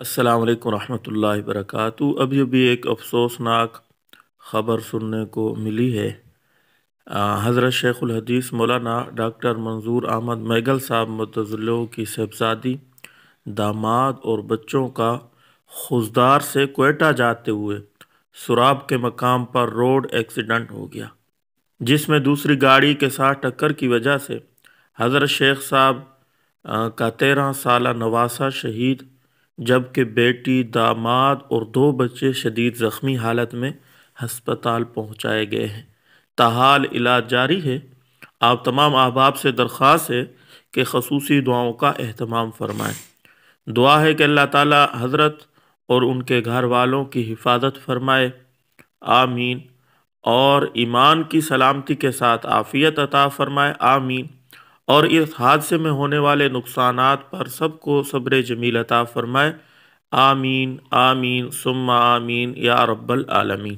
السلام علیکم ورحمۃ اللہ وبرکاتہ۔ ابھی ابھی ایک افسوسناک خبر سننے کو ملی ہے۔ حضرت شیخ الحدیث مولانا ڈاکٹر منظور احمد میگل صاحب مدظلہ کی صاحبزادی، داماد اور بچوں کا خضدار سے کوئٹہ جاتے ہوئے سراب کے مقام پر روڈ ایکسیڈنٹ ہو گیا، جس میں دوسری گاڑی کے ساتھ ٹکر کی وجہ سے حضرت شیخ صاحب کا 13 سالہ نواسہ شہید، جبکہ بیٹی، داماد اور 2 بچے شدید زخمی حالت میں ہسپتال پہنچائے گئے ہیں۔ تاحال علاج جاری ہے۔ آپ تمام احباب سے درخواست ہے کہ خصوصی دعاؤں کا اہتمام فرمائیں۔ دعا ہے کہ اللہ تعالی حضرت اور ان کے گھر والوں کی حفاظت فرمائے، آمین، اور ایمان کی سلامتی کے ساتھ عافیت عطا فرمائے، آمین، اور اس حادثے میں ہونے والے نقصانات پر سب کو صبر جمیل عطا فرمائے، آمین آمین ثم آمین یا رب العالمین۔